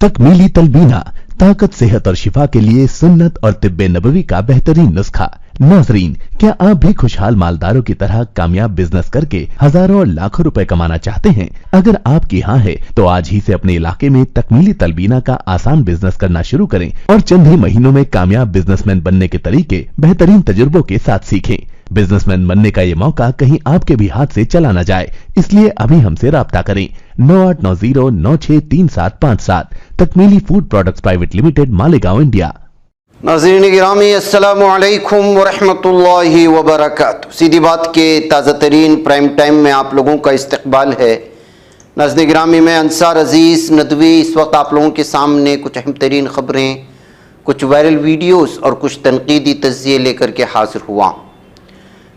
तकमीली तलबीना, ताकत, सेहत और शिफा के लिए सुन्नत और तिब्बे नबवी का बेहतरीन नुस्खा। नाजरीन, क्या आप भी खुशहाल मालदारों की तरह कामयाब बिजनेस करके हजारों और लाखों रुपए कमाना चाहते हैं? अगर आपकी हाँ है तो आज ही से अपने इलाके में तकमीली तलबीना का आसान बिजनेस करना शुरू करें और चंद ही महीनों में कामयाब बिजनेसमैन बनने के तरीके बेहतरीन तजुर्बों के साथ सीखें। बिजनेसमैन बनने का ये मौका कहीं आपके भी हाथ से चला न जाए, इसलिए अभी हमसे राब्ता करें 9890963757। Takmeeli food products private limited, Malegaon, India. नाज़रीन गिरामी, अस्सलामु अलैकुम वरहमतुल्लाहि वबरकातुहू। सीधी बात के ताज़ा तरीन प्राइम टाइम में आप लोगों का इस्तकबाल है। नाज़रीन गिरामी, मैं अंसार अजीज़ नदवी इस वक्त आप लोगों के सामने कुछ अहम तरीन ख़बरें, कुछ वायरल वीडियोस और कुछ तनकीदी तज़किये लेकर के हाजिर हुआ।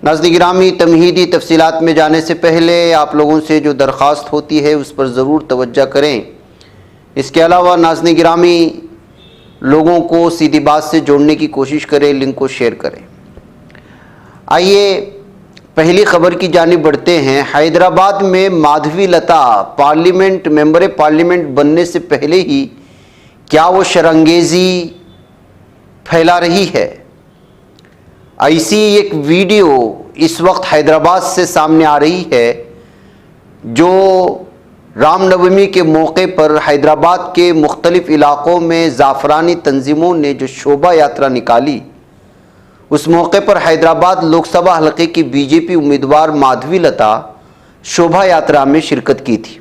नाज़रीन गिरामी, तमहीदी तफसीलात में जाने से पहले आप लोगों से जो दरख्वास्त होती है उस पर ज़रूर तवज्जो करें। इसके अलावा नाज़रीन गिरामी, लोगों को सीधी बात से जोड़ने की कोशिश करें, लिंक को शेयर करें। आइए पहली खबर की जानिब बढ़ते हैं। हैदराबाद में माधवी लता पार्लियामेंट मेंबर पार्लियामेंट बनने से पहले ही क्या वो शरंगेज़ी फैला रही है? ऐसी एक वीडियो इस वक्त हैदराबाद से सामने आ रही है जो रामनवमी के मौके पर हैदराबाद के मुख्तलिफ इलाक़ों में ज़ाफ़रानी तंजीमों ने जो शोभा यात्रा निकाली, उस मौके पर हैदराबाद लोकसभा हलके की बीजेपी उम्मीदवार माधवी लता शोभा यात्रा में शिरकत की थी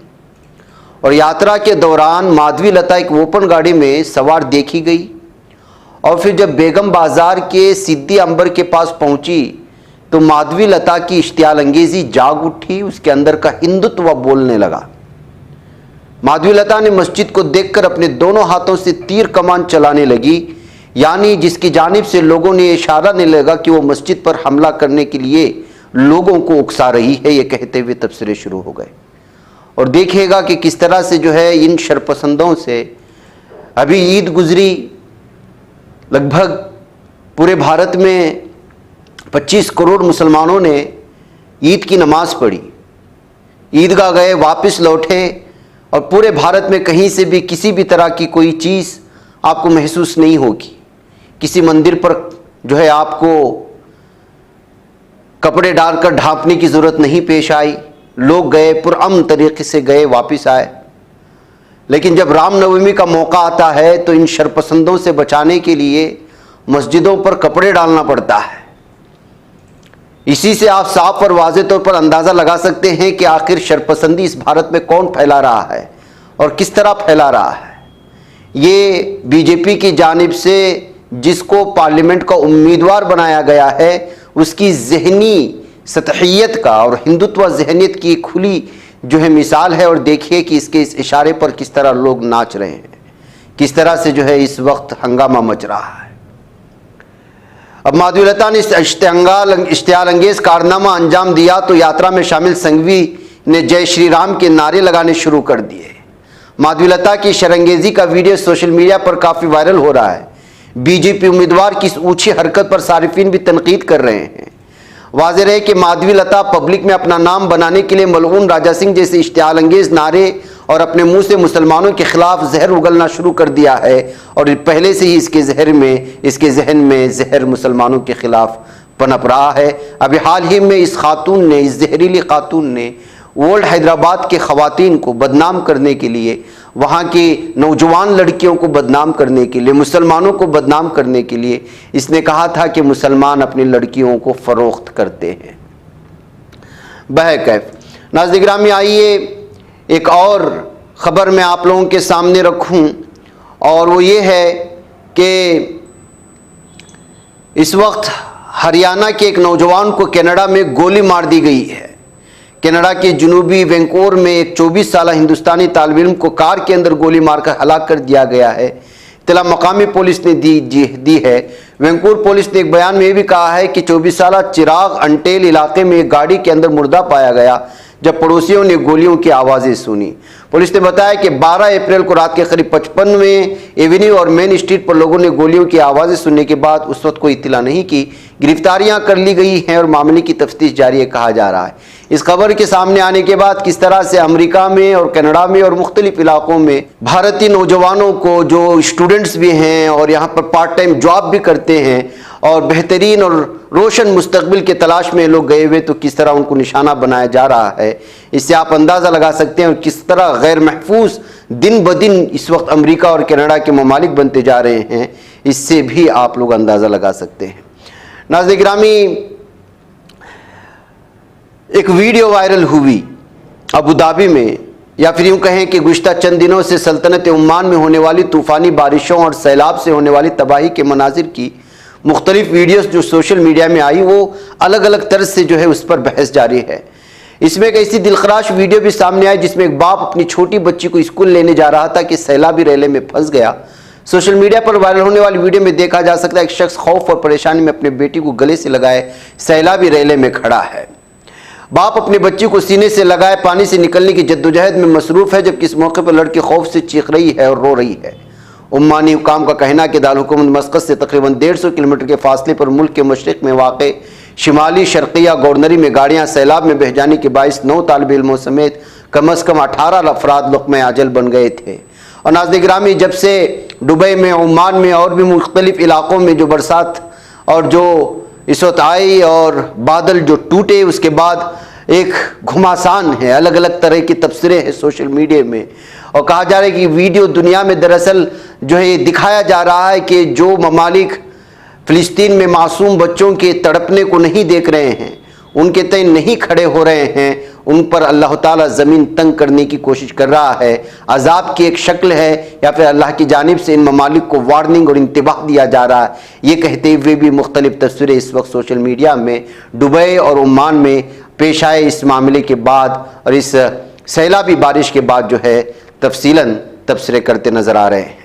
और यात्रा के दौरान माधवी लता एक ओपन गाड़ी में सवार देखी गई और फिर जब बेगम बाज़ार के सिद्दी अंबर के पास पहुंची तो माधवी लता की इश्तियाल अंगेज़ी जाग उठी। उसके अंदर का हिंदुत्व बोलने लगा। माधवी लता ने मस्जिद को देखकर अपने दोनों हाथों से तीर कमान चलाने लगी, यानी जिसकी जानिब से लोगों ने इशारा देने लगा कि वो मस्जिद पर हमला करने के लिए लोगों को उकसा रही है। ये कहते हुए तबसरे शुरू हो गए और देखिएगा कि किस तरह से जो है इन शरपसंदों से अभी ईद गुजरी। लगभग पूरे भारत में 25 करोड़ मुसलमानों ने ईद की नमाज पढ़ी, ईदगाह गए, वापस लौटे और पूरे भारत में कहीं से भी किसी भी तरह की कोई चीज़ आपको महसूस नहीं होगी। किसी मंदिर पर जो है आपको कपड़े डालकर ढांपने की ज़रूरत नहीं पेश आई। लोग गए, पुरअमन तरीके से गए, वापस आए। लेकिन जब रामनवमी का मौका आता है तो इन शरपसंदों से बचाने के लिए मस्जिदों पर कपड़े डालना पड़ता है। इसी से आप साफ और वाज़ेह तौर पर अंदाज़ा लगा सकते हैं कि आखिर शरपसंदी इस भारत में कौन फैला रहा है और किस तरह फैला रहा है। ये बीजेपी की जानिब से जिसको पार्लियामेंट का उम्मीदवार बनाया गया है उसकी ज़हनी सतहियत का और हिंदुत्व ज़हनियत की खुली जो है मिसाल है। और देखिए कि इसके इस इशारे पर किस तरह लोग नाच रहे हैं, किस तरह से जो है इस वक्त हंगामा मच रहा है। अब माधवी लता ने इश्तियाल अंगेज़ कारनामा अंजाम दिया तो यात्रा में शामिल संघवी ने जय श्री राम के नारे लगाने शुरू कर दिए। माधवी लता की शरंगेज़ी का वीडियो सोशल मीडिया पर काफ़ी वायरल हो रहा है। बीजेपी उम्मीदवार की इस ऊंची हरकत पर सारिफीन भी तनकीद कर रहे हैं। वाज़ेह रहे कि माधवी लता पब्लिक में अपना नाम बनाने के लिए मलऊन राजा सिंह जैसे इश्तियाल अंगेज़ नारे और अपने मुंह से मुसलमानों के खिलाफ जहर उगलना शुरू कर दिया है और पहले से ही इसके जहन में जहर मुसलमानों के खिलाफ पनप रहा है। अभी हाल ही में इस जहरीली खातून ने ओल्ड हैदराबाद के ख़वातीन को बदनाम करने के लिए, वहाँ की नौजवान लड़कियों को बदनाम करने के लिए, मुसलमानों को बदनाम करने के लिए इसने कहा था कि मुसलमान अपनी लड़कियों को फ़रोख्त करते हैं। बहरकैफ नाज़रीन गिरामी, आइए एक और ख़बर मैं आप लोगों के सामने रखूं और वो ये है कि इस वक्त हरियाणा के एक नौजवान को कनाडा में गोली मार दी गई है। कनाडा के जनूबी वैंकूवर में एक 24 साल हिंदुस्तानी तालिब इल्म को कार के अंदर गोली मारकर हलाक कर दिया गया है। इत्तला मकामी पुलिस ने दी है। वैंकूवर पुलिस ने एक बयान में भी कहा है कि 24 साल चिराग अंटेल इलाके में एक गाड़ी के अंदर मुर्दा पाया गया जब पड़ोसियों ने गोलियों की आवाज़ें सुनी। पुलिस ने बताया कि 12 अप्रैल को रात के करीब 55वें एवेन्यू और मेन स्ट्रीट पर लोगों ने गोलियों की आवाज़ें सुनने के बाद उस वक्त कोई इत्तला नहीं की। गिरफ्तारियां कर ली गई हैं और मामले की तफ्तीश जारी है कहा जा रहा है। इस खबर के सामने आने के बाद किस तरह से अमेरिका में और कनाडा में और मुख्तलिफ इलाकों में भारतीय नौजवानों को, जो स्टूडेंट्स भी हैं और यहाँ पर पार्ट टाइम जॉब भी करते हैं और बेहतरीन और रोशन मुस्तकबिल के तलाश में लोग गए हुए, तो किस तरह उनको निशाना बनाया जा रहा है, इससे आप अंदाज़ा लगा सकते हैं। और किस तरह गैर महफूज दिन ब दिन इस वक्त अमेरिका और कनाडा के ममालिक बनते जा रहे हैं, इससे भी आप लोग अंदाज़ा लगा सकते हैं। नाज़रीन गिरामी, एक वीडियो वायरल हुई अबू धाबी में, या फिर यूँ कहें कि गुज़िश्ता चंद दिनों से सल्तनत ओमान में होने वाली तूफ़ानी बारिशों और सैलाब से होने वाली तबाही के मनाजिर की मुख्तलिफ वीडियोस जो सोशल मीडिया में आई, वो अलग अलग तर्ज से जो है उस पर बहस जारी है। इसमें एक ऐसी दिलखराश वीडियो भी सामने आई जिसमें एक बाप अपनी छोटी बच्ची को स्कूल लेने जा रहा था कि सैलाबी रेले में फंस गया। सोशल मीडिया पर वायरल होने वाली वीडियो में देखा जा सकता है एक शख्स खौफ और परेशानी में अपने बेटी को गले से लगाए सैलाबी रेले में खड़ा है। बाप अपनी बच्ची को सीने से लगाए पानी से निकलने की जद्दोजहद में मसरूफ़ है, जबकि इस मौके पर लड़की खौफ से चीख रही है और रो रही है। उम्मानी हुकाम का कहना है कि दारुल मस्कत से तकरीबन 150 किलोमीटर के फासले पर मुल्क के मशरिक में वाक़ शिमाली शर्किया गवर्नरी में गाड़ियाँ सैलाब में बह जाने के बाइस 9 तालिब इल्मों समेत कम अज़ कम 18 अफराद लुक़्मे अजल बन गए थे। और नाज़रीन गिरामी, जब से दुबई में, ओमान में और भी मुख्तलिफ इलाक़ों में जो बरसात और जो इस वक्त आई और बादल जो टूटे, उसके बाद एक घुमासान है, अलग अलग तरह की तबसरे हैं सोशल मीडिया में। और कहा जा रहा है कि वीडियो दुनिया में दरअसल जो है दिखाया जा रहा है कि जो ममालिक फ़िलिस्तीन में मासूम बच्चों के तड़पने को नहीं देख रहे हैं, उनके तय नहीं खड़े हो रहे हैं, उन पर अल्लाह ताला ज़मीन तंग करने की कोशिश कर रहा है। अजाब की एक शक्ल है या फिर अल्लाह की जानिब से इन ममालिक को वार्निंग और इंतबाह दिया जा रहा है। ये कहते हुए भी मुख्तलिफ तस्वीरें इस वक्त सोशल मीडिया में दुबई और ओमान में पेश आए इस मामले के बाद और इस सैलाबी बारिश के बाद जो है तफसीलन तबसरे करते नज़र आ रहे हैं।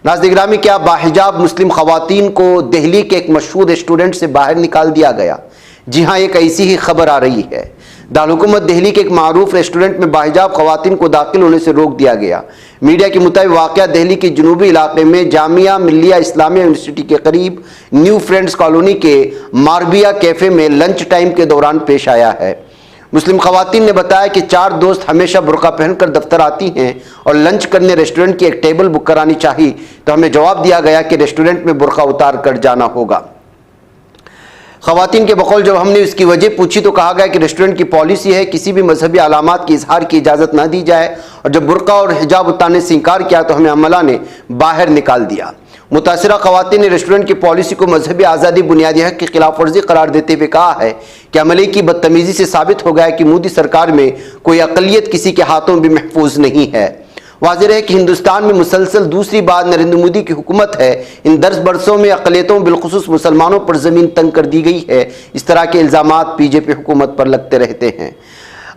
नाज़रीन गिरामी, क्या बाहिजाब मुस्लिम ख़वातीन को दिल्ली के एक मशहूर स्टूडेंट से बाहर निकाल दिया गया? जी हाँ, एक ऐसी ही खबर आ रही है। दारुल हुकूमत दिल्ली के एक मारूफ रेस्टोरेंट में बाहिजाब ख़वातीन को दाखिल होने से रोक दिया गया। मीडिया के मुताबिक वाक़या दिल्ली के जनूबी इलाके में जामिया मिल्लिया इस्लामिया यूनिवर्सिटी के करीब न्यू फ्रेंड्स कॉलोनी के मारबिया कैफ़े में लंच टाइम के दौरान पेश आया है। मुस्लिम ख़वातीन ने बताया कि 4 दोस्त हमेशा बुर्का पहनकर दफ्तर आती हैं और लंच करने रेस्टोरेंट की एक टेबल बुक करानी चाहिए, तो हमें जवाब दिया गया कि रेस्टोरेंट में बुर्का उतार कर जाना होगा। ख़वातीन के बकौल जब हमने इसकी वजह पूछी तो कहा गया कि रेस्टोरेंट की पॉलिसी है किसी भी मजहबी अलामात की इजहार की इजाज़त न दी जाए, और जब बुर्का और हिजाब उतारने से इनकार किया तो हमें अमला ने बाहर निकाल दिया। मुतासिरा ख़वातीन ने रेस्टोरेंट की पॉलिसी को मजहबी आज़ादी बुनियादी हक़ की खिलाफ वर्जी करार देते हुए कहा है कि अमले की बदतमीज़ी से साबित हो गया है कि मोदी सरकार में कोई अक़लियत किसी के हाथों भी महफूज नहीं है। वाज़ेह है कि हिंदुस्तान में मुसलसल दूसरी बार नरेंद्र मोदी की हुकूमत है। इन 10 बरसों में अक़लियतों बिलखुसूस मुसलमानों पर ज़मीन तंग कर दी गई है। इस तरह के इल्ज़ामात बीजेपी हुकूमत पर लगते रहते हैं।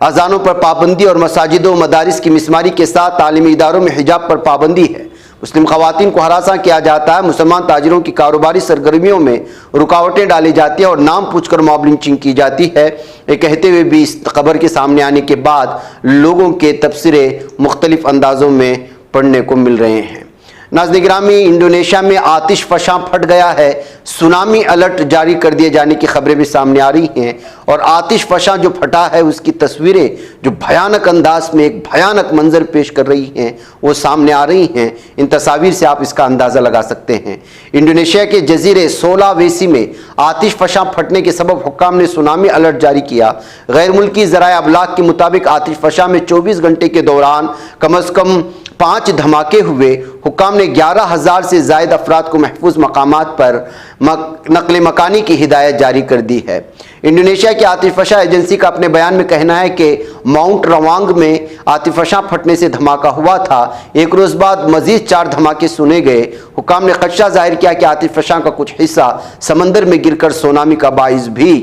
अज़ानों पर पाबंदी और मसाजिदों मदारिस की मिसमारी के साथ तालीमी इदारों में हिजाब पर पाबंदी है। मुस्लिम ख़वातीन को हरासा किया जाता है। मुसलमान ताजिरों की कारोबारी सरगर्मियों में रुकावटें डाली जाती हैं और नाम पूछकर मॉब लिंचिंग की जाती है। ये कहते हुए भी इस खबर के सामने आने के बाद लोगों के तबसरे मुख्तलिफ अंदाज़ों में पढ़ने को मिल रहे हैं। नाज़रीन गिरामी, इंडोनेशिया में आतिश फशां फट गया है। सुनामी अलर्ट जारी कर दिए जाने की खबरें भी सामने आ रही हैं और आतिश फशां जो फटा है उसकी तस्वीरें जो भयानक अंदाज में एक भयानक मंजर पेश कर रही हैं वो सामने आ रही हैं। इन तस्वीर से आप इसका अंदाज़ा लगा सकते हैं। इंडोनेशिया के जजीरे सोलावेसी में आतिश फशां फटने के सबब हुक्काम ने सुनामी अलर्ट जारी किया। गैर मुल्की ज़राए अबलाग के मुताबिक आतिश फशां में 24 घंटे के दौरान कम अज़ कम 5 धमाके हुए। हुक्काम ने 11,000 से ज़ायद अफराद को महफूज मकामात पर नकल मकानी की हिदायत जारी कर दी है। इंडोनेशिया की आतिशफशा एजेंसी का अपने बयान में कहना है कि माउंट रवांग में आतिशफशा फटने से धमाका हुआ था। एक रोज़ बाद मजीद 4 धमाके सुने गए। हुक्काम ने खदशा जाहिर किया कि आतिशफशा का कुछ हिस्सा समंदर में गिरकर सुनामी का बाइस भी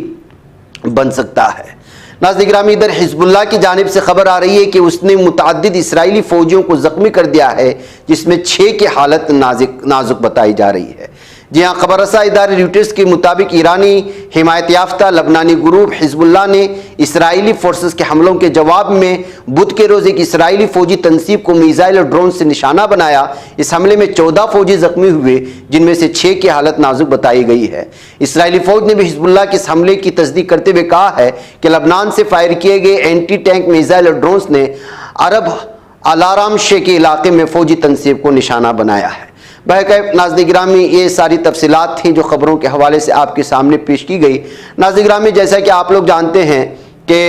बन सकता है। नाज़रीन गिरामी, इधर हिज़्बुल्लाह की जानिब से खबर आ रही है कि उसने मुतअद्दिद इसराइली फ़ौजियों को ज़ख्मी कर दिया है, जिसमें 6 की हालत नाजुक बताई जा रही है। جی ہاں، خبر رساں ادارے رویٹرز کے مطابق ایرانی حمایت یافتہ لبنانی گروپ حزب اللہ نے اسرائیلی فورسز کے حملوں کے جواب میں بدھ کے روز ایک اسرائیلی فوجی تنصیب کو میزائل اور ڈرون سے نشانہ بنایا۔ اس حملے میں 14 فوجی زخمی ہوئے، جن میں سے 6 کی حالت نازک بتائی گئی ہے۔ اسرائیلی فوج نے بھی حزب اللہ کے اس حملے کی تصدیق کرتے ہوئے کہا ہے کہ لبنان سے فائر کیے گئے اینٹی ٹینک میزائل اور ڈرونز نے عرب الارام شے کے علاقے میں فوجی تنصیب کو نشانہ بنایا ہے۔ بہرکیف ناظرین گرامی، یہ ساری تفصیلات تھیں جو خبروں کے حوالے سے آپ کے سامنے پیش کی گئی۔ ناظرین گرامی، جیسا کہ آپ لوگ جانتے ہیں کہ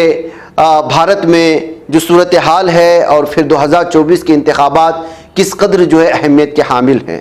بھارت میں جو صورتحال ہے اور پھر 2024 کے انتخابات کس قدر جو ہے اہمیت کے حامل ہیں،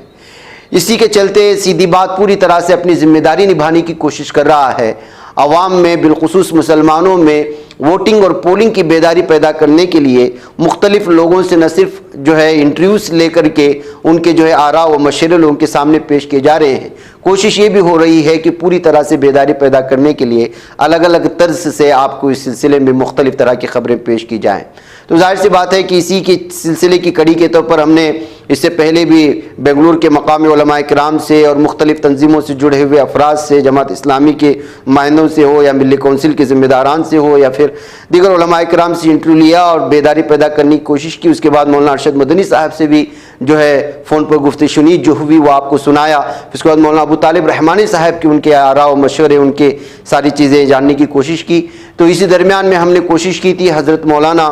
اسی کے چلتے سیدھی بات پوری طرح سے اپنی ذمہ داری نبھانے کی کوشش کر رہا ہے۔ عوام میں بالخصوص مسلمانوں میں ووٹنگ اور پولنگ کی بیداری پیدا کرنے کے لیے مختلف لوگوں سے نہ صرف جو ہے انٹرویوز لے کر کے ان کے جو ہے آراء و مشورے لوگوں کے سامنے پیش کیے جا رہے ہیں، کوشش یہ بھی ہو رہی ہے کہ پوری طرح سے بیداری پیدا کرنے کے لیے الگ الگ طرز سے آپ کو اس سلسلے میں مختلف طرح کی خبریں پیش کی جائیں۔ تو ظاہر سی بات ہے کہ اسی کے سلسلے کی کڑی کے طور پر ہم نے اس سے پہلے بھی بنگلور کے مقامی علماء کرام سے اور مختلف تنظیموں سے جڑے ہوئے افراد سے، جماعت اسلامی کے نمائندوں سے ہو یا ملی کونسل کے ذمہ داران سے ہو یا پھر دیگر علماء کرام سے انٹرویو لیا اور بیداری پیدا کرنے کی کوشش کی۔ اس کے بعد مولانا ارشد مدنی صاحب سے بھی جو ہے فون پر گفتگو شنید جو ہوئی وہ آپ کو سنایا۔ اس کے بعد مولانا ابو طالب رحمانی صاحب کی ان کے آراء و مشورے، ان کے ساری چیزیں جاننے کی کوشش کی۔ تو اسی درمیان میں ہم نے کوشش کی تھی حضرت مولانا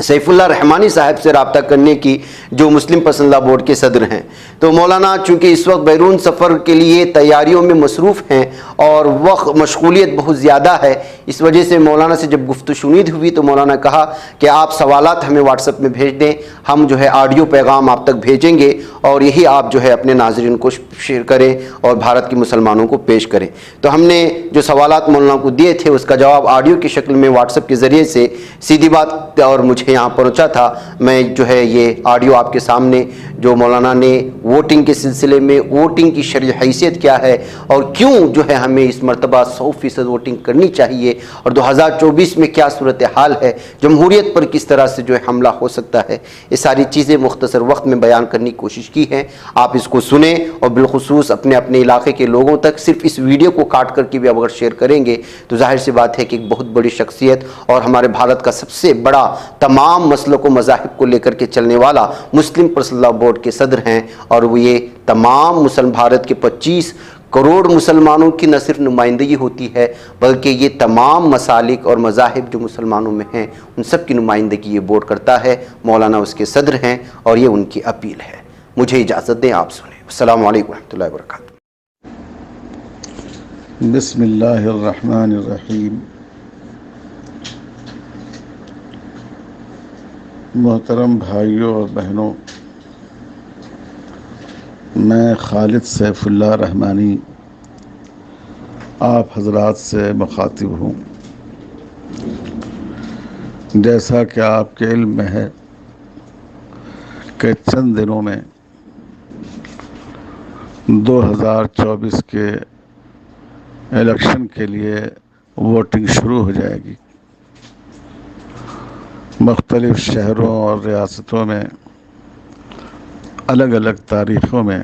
سیف اللہ رحمانی صاحب سے رابطہ کرنے کی، جو مسلم پسندہ بورڈ کے صدر ہیں۔ تو مولانا چونکہ اس وقت بیرون سفر کے لیے تیاریوں میں مصروف ہیں اور وقت مشغولیت بہت زیادہ ہے، اس وجہ سے مولانا سے جب گفتگو شنید ہوئی تو مولانا کہا کہ آپ سوالات ہمیں واٹس ایپ میں بھیج دیں، ہم جو ہے آڈیو پیغام آپ تک بھیجیں گے اور یہی آپ جو ہے اپنے ناظرین کو شیئر کریں اور بھارت کے مسلمانوں کو پیش کریں۔ تو ہم نے جو سوالات مولانا کو دیے تھے اس کا جواب آڈیو کی شکل میں واٹس ایپ کے ذریعے سے سیدھی بات اور مجھے یہاں پہنچا تھا۔ میں جو ہے یہ آڈیو آپ کے سامنے جو مولانا نے ووٹنگ کے سلسلے میں ووٹنگ کی شرعی حیثیت کیا ہے اور کیوں جو ہے ہمیں اس مرتبہ 100% ووٹنگ کرنی چاہیے اور 2024 میں کیا صورتحال ہے، جمہوریت پر کس طرح سے جو ہے حملہ ہو سکتا ہے، یہ ساری چیزیں مختصر وقت میں بیان کرنے کی کوشش کی ہیں۔ آپ اس کو سنیں اور بالخصوص اپنے اپنے علاقے کے لوگوں تک صرف اس ویڈیو کو کاٹ کر کے بھی اگر شیئر کریں گے تو ظاہر سی بات ہے کہ ایک بہت بڑی شخصیت اور ہمارے بھارت کا سب سے بڑا تمام مسلک و مذاہب کو لے کر کے چلنے والا مسلم پرسنل لاء بورڈ کے صدر ہیں، اور وہ یہ تمام مسلم بھارت کے 25 کروڑ مسلمانوں کی نہ صرف نمائندگی ہوتی ہے بلکہ یہ تمام مسالک اور مذاہب جو مسلمانوں میں ہیں ان سب کی نمائندگی یہ بورڈ کرتا ہے۔ مولانا اس کے صدر ہیں اور یہ ان کی اپیل ہے۔ مجھے اجازت دیں، آپ سنیں۔ السلام علیکم ورحمۃ اللہ وبرکاتہ۔ بسم اللہ الرحمن الرحیم۔ محترم بھائیوں اور بہنوں، میں خالد سیف اللہ رحمانی آپ حضرات سے مخاطب ہوں۔ جیسا کہ آپ کے علم میں ہے کہ چند دنوں میں 2024 کے الیکشن کے لیے ووٹنگ شروع ہو جائے گی۔ مختلف شہروں اور ریاستوں میں الگ الگ تاریخوں میں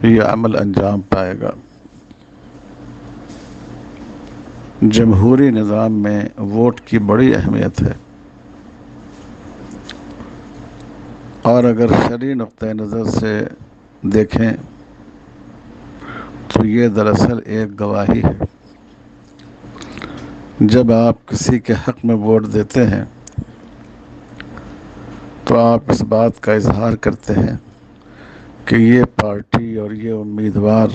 یہ عمل انجام پائے گا۔ جمہوری نظام میں ووٹ کی بڑی اہمیت ہے، اور اگر شرعی نقطہ نظر سے دیکھیں تو یہ دراصل ایک گواہی ہے۔ جب آپ کسی کے حق میں ووٹ دیتے ہیں تو آپ اس بات کا اظہار کرتے ہیں کہ یہ پارٹی اور یہ امیدوار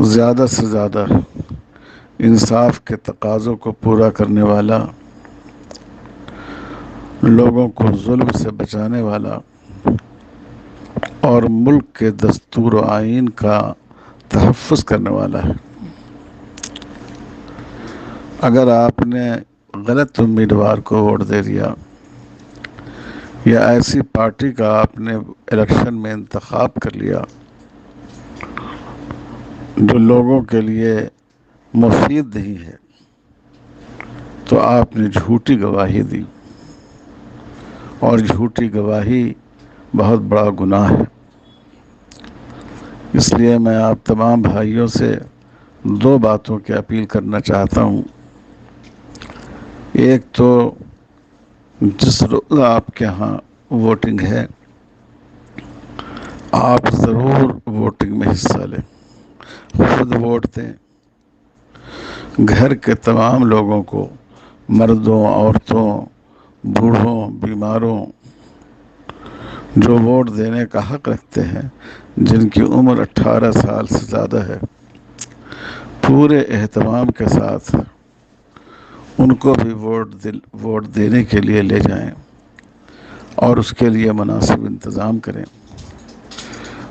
زیادہ سے زیادہ انصاف کے تقاضوں کو پورا کرنے والا، لوگوں کو ظلم سے بچانے والا اور ملک کے دستور و آئین کا تحفظ کرنے والا ہے۔ اگر آپ نے غلط امیدوار کو ووٹ دے دیا یا ایسی پارٹی کا آپ نے الیکشن میں انتخاب کر لیا جو لوگوں کے لیے مفید نہیں ہے، تو آپ نے جھوٹی گواہی دی، اور جھوٹی گواہی بہت بڑا گناہ ہے۔ اس لیے میں آپ تمام بھائیوں سے دو باتوں کی اپیل کرنا چاہتا ہوں۔ ایک تو جس روز آپ کے ہاں ووٹنگ ہے، آپ ضرور ووٹنگ میں حصہ لیں، خود ووٹ دیں، گھر کے تمام لوگوں کو، مردوں، عورتوں، بوڑھوں، بیماروں، جو ووٹ دینے کا حق رکھتے ہیں، جن کی عمر 18 سال سے زیادہ ہے، پورے اہتمام کے ساتھ ان کو بھی ووٹ دینے کے لیے لے جائیں اور اس کے لیے مناسب انتظام کریں۔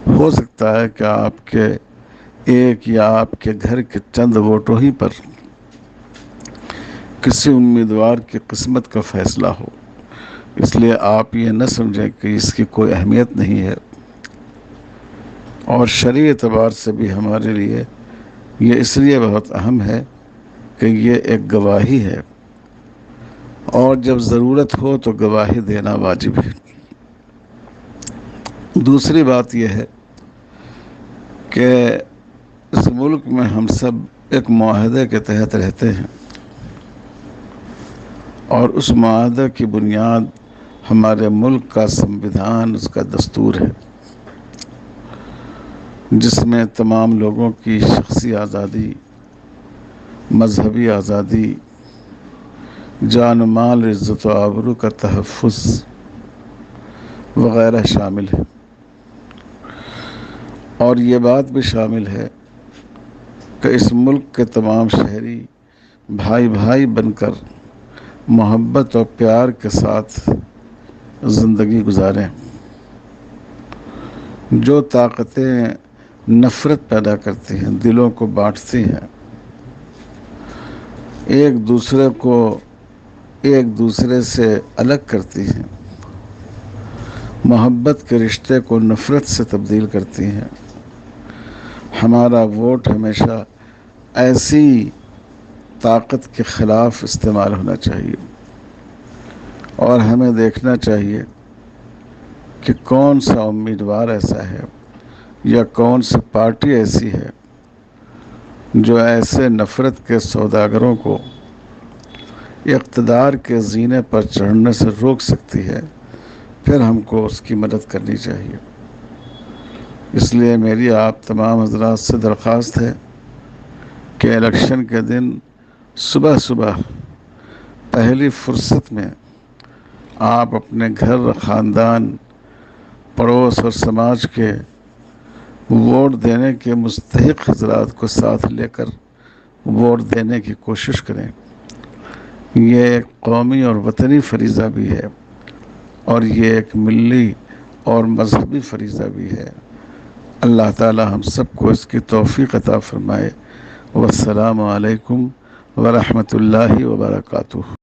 ہو سکتا ہے کہ آپ کے ایک یا آپ کے گھر کے چند ووٹوں ہی پر کسی امیدوار کی قسمت کا فیصلہ ہو، اس لیے آپ یہ نہ سمجھیں کہ اس کی کوئی اہمیت نہیں ہے، اور شرعی اعتبار سے بھی ہمارے لیے یہ اس لیے بہت اہم ہے کہ یہ ایک گواہی ہے، اور جب ضرورت ہو تو گواہی دینا واجب ہے۔ دوسری بات یہ ہے کہ اس ملک میں ہم سب ایک معاہدے کے تحت رہتے ہیں، اور اس معاہدے کی بنیاد ہمارے ملک کا سمویدھان، اس کا دستور ہے، جس میں تمام لوگوں کی شخصی آزادی، مذہبی آزادی، جان و مال، عزت و آبرو کا تحفظ وغیرہ شامل ہے، اور یہ بات بھی شامل ہے کہ اس ملک کے تمام شہری بھائی بھائی بن کر محبت اور پیار کے ساتھ زندگی گزاریں۔ جو طاقتیں نفرت پیدا کرتی ہیں، دلوں کو بانٹتی ہیں، ایک دوسرے سے الگ کرتی ہیں، محبت کے رشتے کو نفرت سے تبدیل کرتی ہیں، ہمارا ووٹ ہمیشہ ایسی طاقت کے خلاف استعمال ہونا چاہیے، اور ہمیں دیکھنا چاہیے کہ کون سا امیدوار ایسا ہے یا کون سی پارٹی ایسی ہے جو ایسے نفرت کے سوداگروں کو اقتدار کے زینے پر چڑھنے سے روک سکتی ہے، پھر ہم کو اس کی مدد کرنی چاہیے۔ اس لیے میری آپ تمام حضرات سے درخواست ہے کہ الیکشن کے دن صبح صبح پہلی فرصت میں آپ اپنے گھر، خاندان، پڑوس اور سماج کے ووٹ دینے کے مستحق حضرات کو ساتھ لے کر ووٹ دینے کی کوشش کریں۔ یہ ایک قومی اور وطنی فریضہ بھی ہے، اور یہ ایک ملی اور مذہبی فریضہ بھی ہے۔ اللہ تعالی ہم سب کو اس کی توفیق عطا فرمائے۔ والسلام علیکم ورحمۃ اللہ وبرکاتہ۔